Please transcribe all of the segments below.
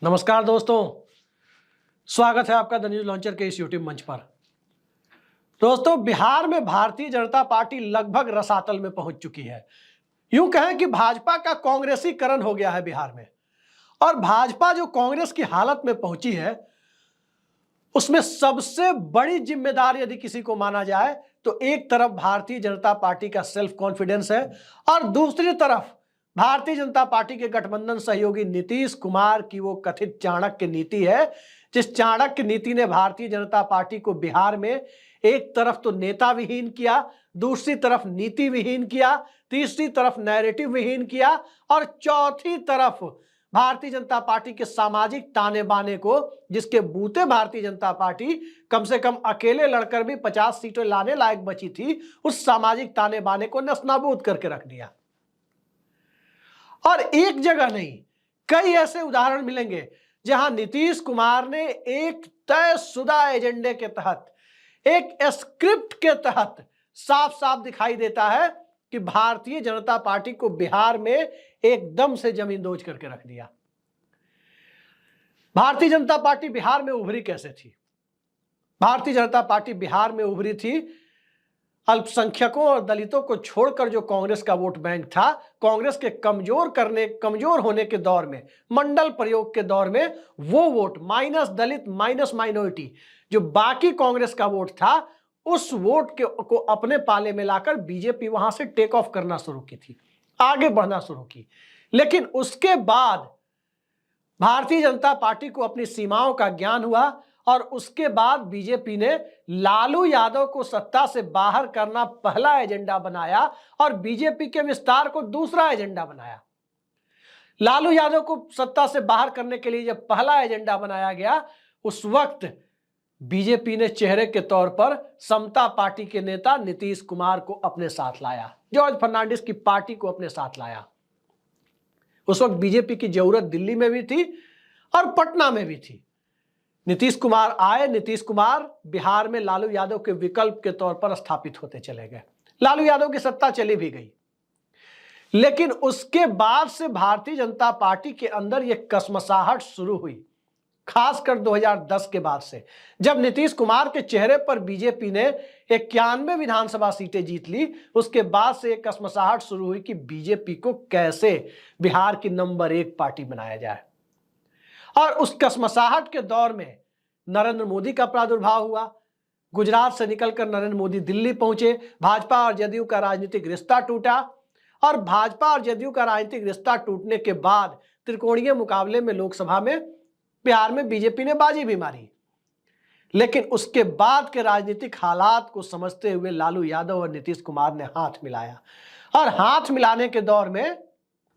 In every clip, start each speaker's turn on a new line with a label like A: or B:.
A: नमस्कार दोस्तों, स्वागत है आपका द न्यूज लॉन्चर के इस यूट्यूब मंच पर। दोस्तों, बिहार में भारतीय जनता पार्टी लगभग रसातल में पहुंच चुकी है। यूं कहें कि भाजपा का कांग्रेसीकरण हो गया है बिहार में। और भाजपा जो कांग्रेस की हालत में पहुंची है, उसमें सबसे बड़ी जिम्मेदार यदि किसी को माना जाए तो एक तरफ भारतीय जनता पार्टी का सेल्फ कॉन्फिडेंस है और दूसरी तरफ भारतीय जनता पार्टी के गठबंधन सहयोगी नीतीश कुमार की वो कथित चाणक्य नीति है, जिस चाणक्य नीति ने भारतीय जनता पार्टी को बिहार में एक तरफ तो नेता विहीन किया, दूसरी तरफ नीति विहीन किया, तीसरी तरफ नैरेटिव विहीन किया और चौथी तरफ भारतीय जनता पार्टी के सामाजिक ताने बाने को, जिसके बूते भारतीय जनता पार्टी कम से कम अकेले लड़कर भी 50 सीटें लाने लायक बची थी, उस सामाजिक ताने बाने को नस्तानाबूद करके रख दिया। और एक जगह नहीं, कई ऐसे उदाहरण मिलेंगे जहां नीतीश कुमार ने एक तयशुदा एजेंडे के तहत, एक स्क्रिप्ट के तहत साफ साफ दिखाई देता है कि भारतीय जनता पार्टी को बिहार में एकदम से जमींदोज करके रख दिया। भारतीय जनता पार्टी बिहार में उभरी कैसे थी? भारतीय जनता पार्टी बिहार में उभरी थी अल्पसंख्यकों और दलितों को छोड़कर जो कांग्रेस का वोट बैंक था, कांग्रेस के कमजोर होने के दौर में, मंडल प्रयोग के दौर में, वो वोट माइनस दलित माइनस माइनॉरिटी, जो बाकी कांग्रेस का वोट था, उस वोट को अपने पाले में लाकर बीजेपी वहां से टेक ऑफ करना शुरू की थी, आगे बढ़ना शुरू की। लेकिन उसके बाद भारतीय जनता पार्टी को अपनी सीमाओं का ज्ञान हुआ और उसके बाद बीजेपी ने लालू यादव को सत्ता से बाहर करना पहला एजेंडा बनाया और बीजेपी के विस्तार को दूसरा एजेंडा बनाया। लालू यादव को सत्ता से बाहर करने के लिए जब पहला एजेंडा बनाया गया, उस वक्त बीजेपी ने चेहरे के तौर पर समता पार्टी के नेता नीतीश कुमार को अपने साथ लाया, जॉर्ज फर्नांडिस की पार्टी को अपने साथ लाया। उस वक्त बीजेपी की जरूरत दिल्ली में भी थी और पटना में भी थी। नीतीश कुमार आए, नीतीश कुमार बिहार में लालू यादव के विकल्प के तौर पर स्थापित होते चले गए। लालू यादव की सत्ता चली भी गई, लेकिन उसके बाद से भारतीय जनता पार्टी के अंदर यह कसमसाहट शुरू हुई, खासकर 2010 के बाद से, जब नीतीश कुमार के चेहरे पर बीजेपी ने 91 विधानसभा सीटें जीत ली। उसके बाद से एक कसमसाहट शुरू हुई कि बीजेपी को कैसे बिहार की नंबर 1 पार्टी बनाया जाए। और उस कसमसाहट के दौर में नरेंद्र मोदी का प्रादुर्भाव हुआ। गुजरात से निकलकर नरेंद्र मोदी दिल्ली पहुंचे। भाजपा और जदयू का राजनीतिक रिश्ता टूटा और भाजपा और जदयू का राजनीतिक रिश्ता टूटने के बाद त्रिकोणीय मुकाबले में लोकसभा में बिहार में बीजेपी ने बाजी भी मारी। लेकिन उसके बाद के राजनीतिक हालात को समझते हुए लालू यादव और नीतीश कुमार ने हाथ मिलाया और हाथ मिलाने के दौर में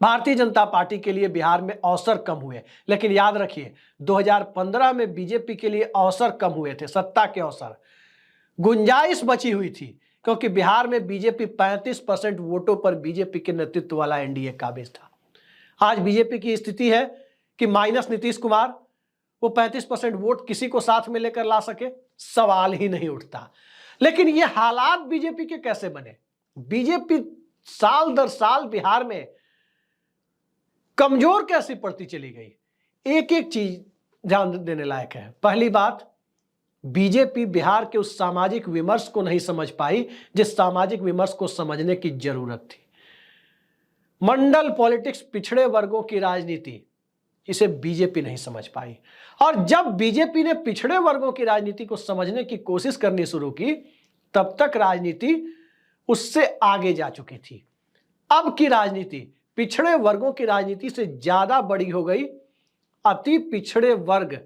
A: भारतीय जनता पार्टी के लिए बिहार में अवसर कम हुए। लेकिन याद रखिए, 2015 में बीजेपी के लिए अवसर कम हुए थे, सत्ता के अवसर, गुंजाइश बची हुई थी, क्योंकि बिहार में बीजेपी 35% वोटों पर बीजेपी के नेतृत्व वाला एनडीए काबिज था। आज बीजेपी की स्थिति है कि माइनस नीतीश कुमार वो 35% वोट किसी को साथ में लेकर ला सके, सवाल ही नहीं उठता। लेकिन ये हालात बीजेपी के कैसे बने? बीजेपी साल दर साल बिहार में कमजोर कैसी पड़ती चली गई? एक एक चीज ध्यान देने लायक है। पहली बात, बीजेपी बिहार के उस सामाजिक विमर्श को नहीं समझ पाई जिस सामाजिक विमर्श को समझने की जरूरत थी। मंडल पॉलिटिक्स, पिछड़े वर्गों की राजनीति, इसे बीजेपी नहीं समझ पाई। और जब बीजेपी ने पिछड़े वर्गों की राजनीति को समझने की कोशिश करनी शुरू की, तब तक राजनीति उससे आगे जा चुकी थी। अब की राजनीति पिछड़े वर्गों की राजनीति से ज्यादा बड़ी हो गई। अति पिछड़े वर्ग,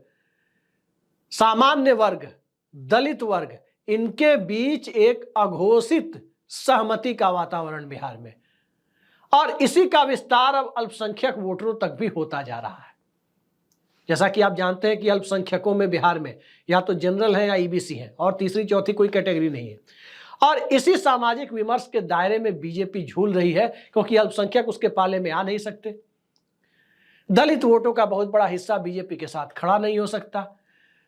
A: सामान्य वर्ग, दलित वर्ग, इनके बीच एक अघोषित सहमति का वातावरण बिहार में, और इसी का विस्तार अब अल्पसंख्यक वोटरों तक भी होता जा रहा है। जैसा कि आप जानते हैं कि अल्पसंख्यकों में बिहार में या तो जनरल है या ईबीसी है, और तीसरी चौथी कोई कैटेगरी नहीं है। और इसी सामाजिक विमर्श के दायरे में बीजेपी झूल रही है, क्योंकि अल्पसंख्यक उसके पाले में आ नहीं सकते। दलित वोटों का बहुत बड़ा हिस्सा बीजेपी के साथ खड़ा नहीं हो सकता।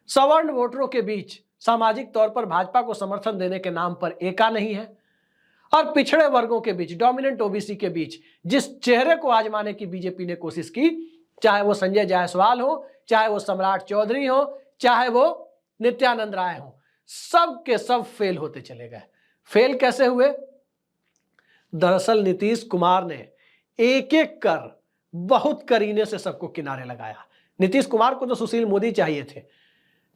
A: सवर्ण वोटरों के बीच सामाजिक तौर पर भाजपा को समर्थन देने के नाम पर एका नहीं है। और पिछड़े वर्गों के बीच, डोमिनेंट ओबीसी के बीच जिस चेहरे को आजमाने की बीजेपी ने कोशिश की, चाहे वो संजय जायसवाल हो, चाहे वो सम्राट चौधरी हो, चाहे वो नित्यानंद राय हो, सब के सब फेल होते चले गए। फेल कैसे हुए? दरअसल नीतीश कुमार ने एक एक कर बहुत करीने से सबको किनारे लगाया। नीतीश कुमार को तो सुशील मोदी चाहिए थे,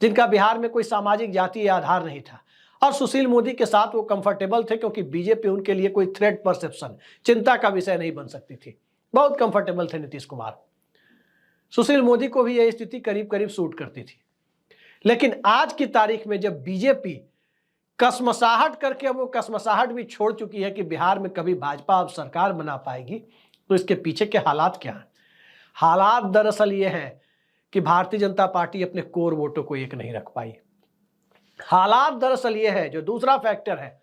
A: जिनका बिहार में कोई सामाजिक जाति या आधार नहीं था, और सुशील मोदी के साथ वो कंफर्टेबल थे क्योंकि बीजेपी उनके लिए कोई थ्रेट परसेप्शन, चिंता का विषय नहीं बन सकती थी। बहुत कंफर्टेबल थे नीतीश कुमार। सुशील मोदी को भी यह स्थिति करीब करीब सूट करती थी। लेकिन आज की तारीख में जब बीजेपी कसमसाहट करके, अब वो कसमसाहट भी छोड़ चुकी है कि बिहार में कभी भाजपा अब सरकार बना पाएगी, तो इसके पीछे के हालात क्या हैं? हालात दरअसल ये हैं कि भारतीय जनता पार्टी अपने कोर वोटों को एक नहीं रख पाई। हालात दरअसल ये है, जो दूसरा फैक्टर है,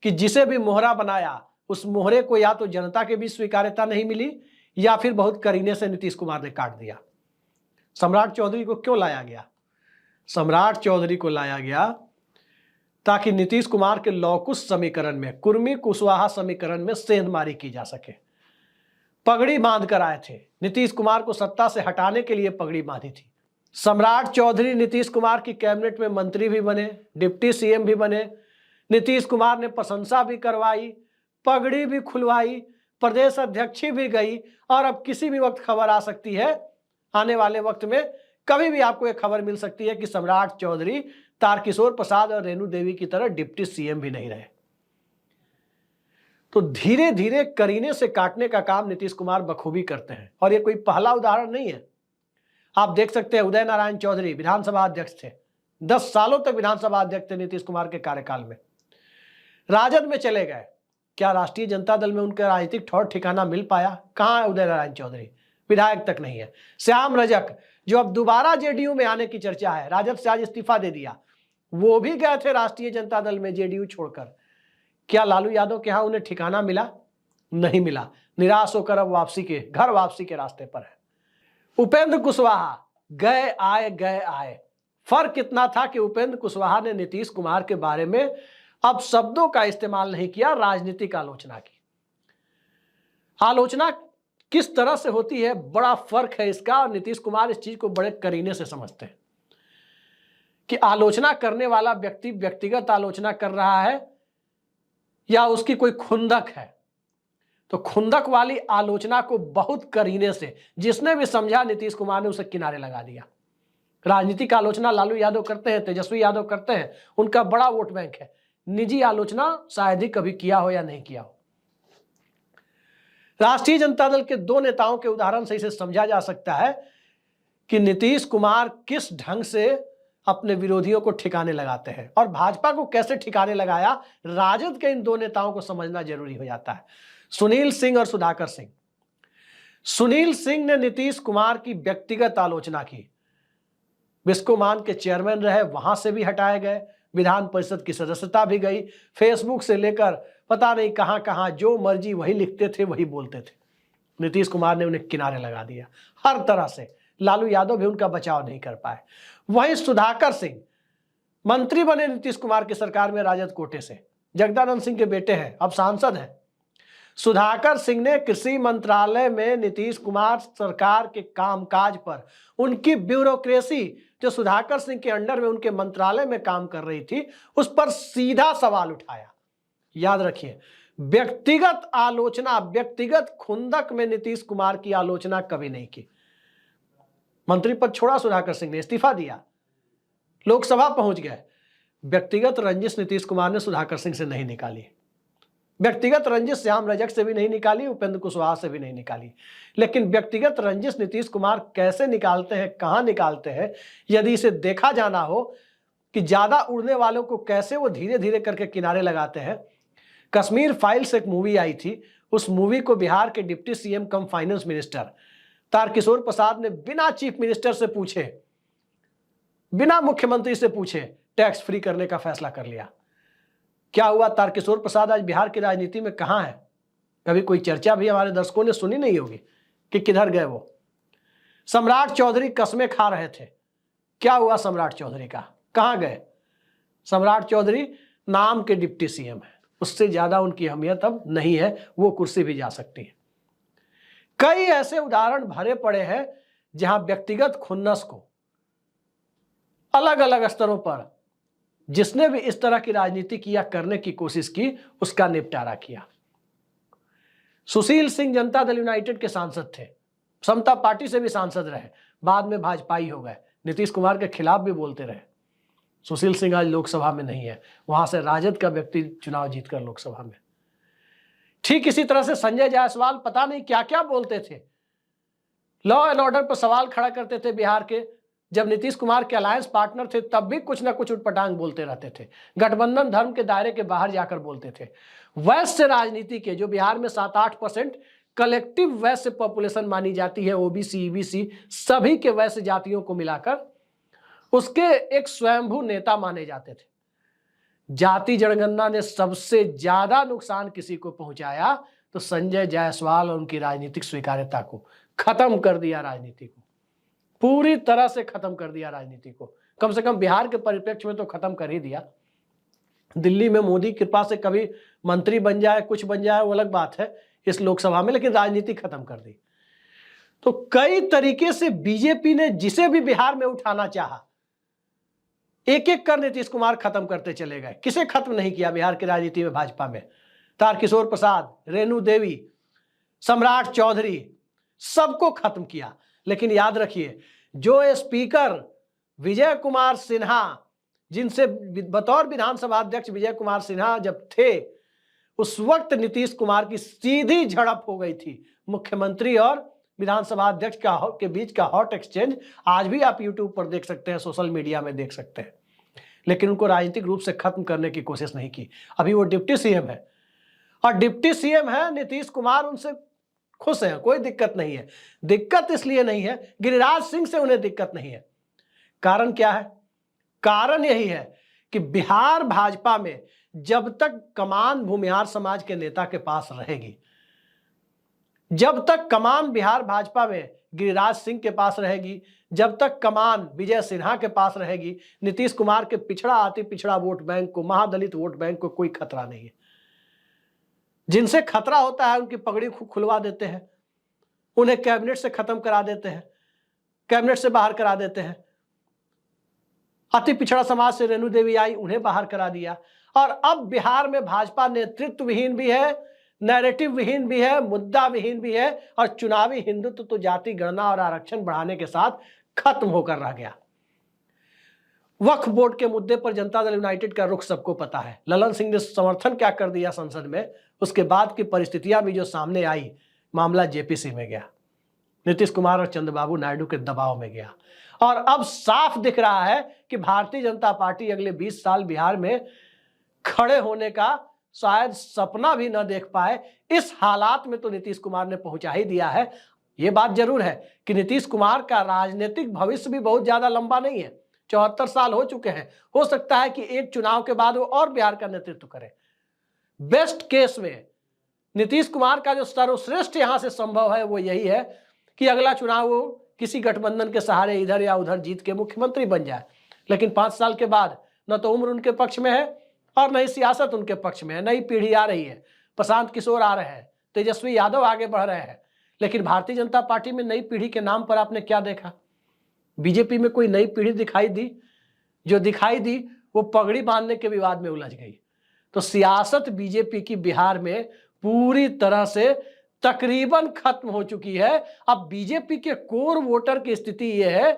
A: कि जिसे भी मोहरा बनाया उस मोहरे को या तो जनता के बीच स्वीकार्यता नहीं मिली या फिर बहुत करीने से नीतीश कुमार ने काट दिया। सम्राट चौधरी को क्यों लाया गया? सम्राट चौधरी को लाया गया ताकि नीतीश कुमार के लौकुश समीकरण में, कुर्मी कुशवाहा समीकरण में सेंधमारी की जा सके। पगड़ी बांध कर आए थे, नीतीश कुमार को सत्ता से हटाने के लिए पगड़ी बांधी थी। सम्राट चौधरी नीतीश कुमार की कैबिनेट में मंत्री भी बने, डिप्टी सीएम भी बने, नीतीश कुमार ने प्रशंसा भी करवाई, पगड़ी भी खुलवाई, प्रदेश अध्यक्ष भी गई, और अब किसी भी वक्त खबर आ सकती है, आने वाले वक्त में कभी भी आपको एक खबर मिल सकती है कि सम्राट चौधरी तारकिशोर प्रसाद और रेणु देवी की तरह डिप्टी सीएम भी नहीं रहे। तो धीरे धीरे करीने से काटने का काम नीतीश कुमार बखूबी करते हैं, और ये कोई पहला उदाहरण नहीं है। आप देख सकते हैं, उदय नारायण चौधरी विधानसभा अध्यक्ष थे, 10 सालों तक विधानसभा अध्यक्ष थे नीतीश कुमार के कार्यकाल में। राजद में चले गए, क्या राष्ट्रीय जनता दल में उनका राजनीतिक ठौर ठिकाना मिल पाया? कहां है उदय नारायण चौधरी? विधायक तक नहीं है। श्याम रजक, जो अब दोबारा जेडीयू में आने की चर्चा है, राजद से आज इस्तीफा दे दिया, वो भी गए थे राष्ट्रीय जनता दल में जेडीयू छोड़कर। क्या लालू यादव के यहां उन्हें ठिकाना मिला? नहीं मिला। निराश होकर अब घर वापसी के रास्ते पर है। उपेंद्र कुशवाहा गए आए। फर्क इतना था कि उपेंद्र कुशवाहा ने नीतीश कुमार के बारे में अब शब्दों का इस्तेमाल नहीं किया, राजनीतिक आलोचना की। आलोचना किस तरह से होती है, बड़ा फर्क है इसका, और नीतीश कुमार इस चीज को बड़े करीने से समझते हैं कि आलोचना करने वाला व्यक्ति व्यक्तिगत आलोचना कर रहा है या उसकी कोई खुंदक है। तो खुंदक वाली आलोचना को बहुत करीने से जिसने भी समझा, नीतीश कुमार ने उसे किनारे लगा दिया। राजनीतिक आलोचना लालू यादव करते हैं, तेजस्वी यादव करते हैं, उनका बड़ा वोट बैंक है। निजी आलोचना शायद ही कभी किया हो या नहीं किया हो। राष्ट्रीय जनता दल के 2 नेताओं के उदाहरण से इसे समझा जा सकता है कि नीतीश कुमार किस ढंग से अपने विरोधियों को ठिकाने लगाते हैं, और भाजपा को कैसे ठिकाने लगाया, राजद के इन 2 नेताओं को समझना जरूरी हो जाता है। सुनील सिंह और सुधाकर सिंह। सुनील सिंह ने नीतीश कुमार की व्यक्तिगत आलोचना की, बिस्कोमान के चेयरमैन रहे, वहां से भी हटाए गए, विधान परिषद की सदस्यता भी गई, फेसबुक से लेकर पता नहीं कहां कहां जो मर्जी वही लिखते थे, वही बोलते थे। नीतीश कुमार ने उन्हें किनारे लगा दिया हर तरह से। लालू यादव भी उनका बचाव नहीं कर पाए। वहीं सुधाकर सिंह मंत्री बने नीतीश कुमार की सरकार में राजद कोटे से, जगदानंद सिंह के बेटे हैं, अब सांसद हैं। सुधाकर सिंह ने कृषि मंत्रालय में नीतीश कुमार सरकार के कामकाज पर, उनकी ब्यूरोक्रेसी जो सुधाकर सिंह के अंडर में उनके मंत्रालय में काम कर रही थी, उस पर सीधा सवाल उठाया। याद रखिए, व्यक्तिगत आलोचना, व्यक्तिगत खुंदक में नीतीश कुमार की आलोचना कभी नहीं की। मंत्री पद छोड़ा सुधाकर सिंह ने, इस्तीफा दिया, लोकसभा पहुंच गए। व्यक्तिगत रंजिश नीतीश कुमार ने सुधाकर सिंह से नहीं निकाली, व्यक्तिगत रंजिश श्याम रजक से भी नहीं निकाली, उपेंद्र कुशवाहा से भी नहीं निकाली। लेकिन व्यक्तिगत रंजिश नीतीश कुमार कैसे निकालते हैं, कहां निकालते हैं, यदि इसे देखा जाना हो कि ज्यादा उड़ने वालों को कैसे वो धीरे धीरे करके किनारे लगाते हैं। कश्मीर फाइल्स एक मूवी आई थी, उस मूवी को बिहार के डिप्टी सीएम कम फाइनेंस मिनिस्टर तारकिशोर प्रसाद ने बिना चीफ मिनिस्टर से पूछे, बिना मुख्यमंत्री से पूछे टैक्स फ्री करने का फैसला कर लिया। क्या हुआ? तारकिशोर प्रसाद आज बिहार की राजनीति में कहां है? कभी कोई चर्चा भी हमारे दर्शकों ने सुनी नहीं होगी कि किधर गए वो। सम्राट चौधरी कस्में खा रहे थे, क्या हुआ सम्राट चौधरी का? कहां गए? सम्राट चौधरी नाम के डिप्टी सीएम है, उससे ज्यादा उनकी अहमियत अब नहीं है, वो कुर्सी भी जा सकती है। कई ऐसे उदाहरण भरे पड़े हैं जहां व्यक्तिगत खुन्नस को अलग अलग स्तरों पर जिसने भी इस तरह की राजनीति किया करने की कोशिश की, उसका निपटारा किया। सुशील सिंह जनता दल यूनाइटेड के सांसद थे, समता पार्टी से भी सांसद रहे, बाद में भाजपाई हो गए, नीतीश कुमार के खिलाफ भी बोलते रहे। सुशील सिंह आज लोकसभा में नहीं है, वहां से राजद का व्यक्ति चुनाव जीतकर लोकसभा में। ठीक इसी तरह से संजय जायसवाल पता नहीं क्या क्या बोलते थे, लॉ एंड ऑर्डर पर सवाल खड़ा करते थे। बिहार के जब नीतीश कुमार के अलायंस पार्टनर थे तब भी कुछ ना कुछ उटपटांग बोलते रहते थे, गठबंधन धर्म के दायरे के बाहर जाकर बोलते थे। वैश्य राजनीति के जो बिहार में 7-8% कलेक्टिव वैश्य पॉपुलेशन मानी जाती है, ओबीसी ईबीसी सभी के वैश्य जातियों को मिलाकर उसके एक स्वयंभू नेता माने जाते थे। जाति जनगणना ने सबसे ज्यादा नुकसान किसी को पहुंचाया तो संजय जायसवाल और उनकी राजनीतिक स्वीकार्यता को खत्म कर दिया, राजनीति को पूरी तरह से खत्म कर दिया, राजनीति को कम से कम बिहार के परिप्रेक्ष्य में तो खत्म कर ही दिया। दिल्ली में मोदी कृपा से कभी मंत्री बन जाए, कुछ बन जाए, वो अलग बात है इस लोकसभा में, लेकिन राजनीति खत्म कर दी। तो कई तरीके से बीजेपी ने जिसे भी बिहार में उठाना चाहा, एक एक कर नीतीश कुमार खत्म करते चले गए। किसे खत्म नहीं किया बिहार की राजनीति में? भाजपा में तारकिशोर प्रसाद, रेणु देवी, सम्राट चौधरी, सबको खत्म किया। लेकिन याद रखिए, जो स्पीकर विजय कुमार सिन्हा, जिनसे बतौर विधानसभा अध्यक्ष विजय कुमार सिन्हा जब थे, उस वक्त नीतीश कुमार की सीधी झड़प हो गई थी। मुख्यमंत्री और विधानसभा अध्यक्ष के बीच का हॉट एक्सचेंज आज भी आप यूट्यूब पर देख सकते हैं, सोशल मीडिया में देख सकते हैं। लेकिन उनको राजनीतिक रूप से खत्म करने की कोशिश नहीं की। अभी वो डिप्टी सीएम है और डिप्टी सीएम है नीतीश कुमार, उनसे खुश हैं, कोई दिक्कत नहीं है। दिक्कत इसलिए नहीं है, गिरिराज सिंह से उन्हें दिक्कत नहीं है। कारण क्या है? कारण यही है कि बिहार भाजपा में जब तक कमान भूमिहार समाज के नेता के पास रहेगी, जब तक कमान बिहार भाजपा में गिरिराज सिंह के पास रहेगी, जब तक कमान विजय सिन्हा के पास रहेगी, नीतीश कुमार के पिछड़ा अति पिछड़ा वोट बैंक को, महादलित वोट बैंक को कोई खतरा नहीं है। जिनसे खतरा होता है उनकी पगड़ी खुलवा देते हैं, उन्हें कैबिनेट से खत्म करा देते हैं, कैबिनेट से बाहर करा देते हैं। अति पिछड़ा समाज से रेणु देवी आई, उन्हें बाहर करा दिया। और अब बिहार में भाजपा नेतृत्व विहीन भी है, नैरेटिव विहीन भी है, मुद्दा विहीन भी है, और चुनावी हिंदुत्व तो जाति गणना और आरक्षण बढ़ाने के साथ खत्म होकर रह गया। वक्फ बोर्ड के मुद्दे पर जनता दल यूनाइटेड का रुख सबको पता है। ललन सिंह ने समर्थन क्या कर दिया संसद में, उसके बाद की परिस्थितियां भी जो सामने आई, मामला जेपीसी में गया, नीतीश कुमार और चंद्रबाबू नायडू के दबाव में गया। और अब साफ दिख रहा है कि भारतीय जनता पार्टी अगले 20 साल बिहार में खड़े होने का शायद सपना भी न देख पाए। इस हालात में तो नीतीश कुमार ने पहुंचा ही दिया है। यह बात जरूर है कि नीतीश कुमार का राजनीतिक भविष्य भी बहुत ज्यादा लंबा नहीं है, 74 साल हो चुके हैं। हो सकता है कि एक चुनाव के बाद वो और बिहार का नेतृत्व करे। बेस्ट केस में नीतीश कुमार का जो सर्वश्रेष्ठ यहां से संभव है वो यही है कि अगला चुनाव वो किसी गठबंधन के सहारे इधर या उधर जीत के मुख्यमंत्री बन जाए। लेकिन 5 साल के बाद न तो उम्र उनके पक्ष में है और न ही सियासत उनके पक्ष में है। नई पीढ़ी आ रही है, प्रशांत किशोर आ रहे हैं, तेजस्वी यादव आगे बढ़ रहे हैं। लेकिन भारतीय जनता पार्टी में नई पीढ़ी के नाम पर आपने क्या देखा? बीजेपी में कोई नई पीढ़ी दिखाई दी? जो दिखाई दी वो पगड़ी बांधने के विवाद में उलझ गई। तो सियासत बीजेपी की बिहार में पूरी तरह से तकरीबन खत्म हो चुकी है। अब बीजेपी के कोर वोटर की स्थिति यह है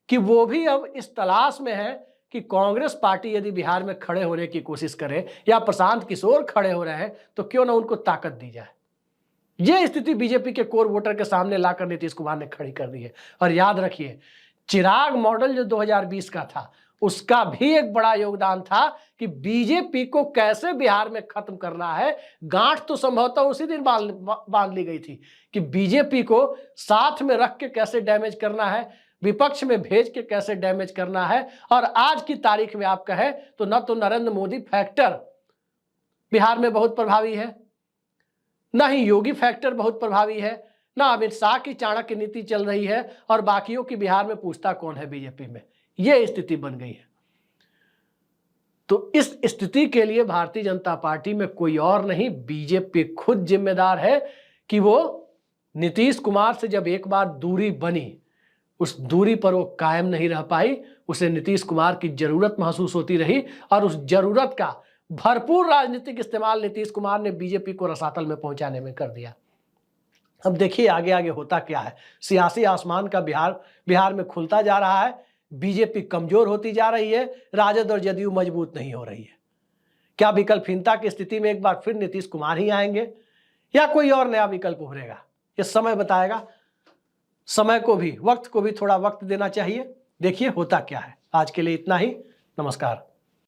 A: कि वो भी अब इस तलाश में है कि कांग्रेस पार्टी यदि बिहार में खड़े होने की कोशिश करे या प्रशांत किशोर खड़े हो रहे हैं तो क्यों ना उनको ताकत दी जाए। यह स्थिति बीजेपी के कोर वोटर के सामने लाकर नीतीश कुमार ने खड़ी कर दी है। और याद रखिए, चिराग मॉडल जो 2020 का था, उसका भी एक बड़ा योगदान था कि बीजेपी को कैसे बिहार में खत्म करना है। गांठ तो संभवतः उसी दिन बांध ली गई थी कि बीजेपी को साथ में रख के कैसे डैमेज करना है, विपक्ष में भेज के कैसे डैमेज करना है। और आज की तारीख में आप कहें तो न तो नरेंद्र मोदी फैक्टर बिहार में बहुत प्रभावी है, न ही योगी फैक्टर बहुत प्रभावी है, न अमित शाह की चाणक्य नीति चल रही है, और बाकियों की बिहार में पूछता कौन है बीजेपी में। यह स्थिति बन गई है। तो इस स्थिति के लिए भारतीय जनता पार्टी में कोई और नहीं, बीजेपी खुद जिम्मेदार है कि वो नीतीश कुमार से जब एक बार दूरी बनी उस दूरी पर वो कायम नहीं रह पाई। उसे नीतीश कुमार की जरूरत महसूस होती रही और उस जरूरत का भरपूर राजनीतिक इस्तेमाल नीतीश कुमार ने बीजेपी को रसातल में पहुंचाने में कर दिया। अब देखिए आगे आगे होता क्या है। सियासी आसमान का बिहार में खुलता जा रहा है। बीजेपी कमजोर होती जा रही है, राजद और जदयू मजबूत नहीं हो रही है। क्या विकल्पहीनता की स्थिति में एक बार फिर नीतीश कुमार ही आएंगे या कोई और नया विकल्प उभरेगा? ये समय बताएगा। समय को भी, वक्त को भी थोड़ा वक्त देना चाहिए। देखिए होता क्या है। आज के लिए इतना ही। नमस्कार।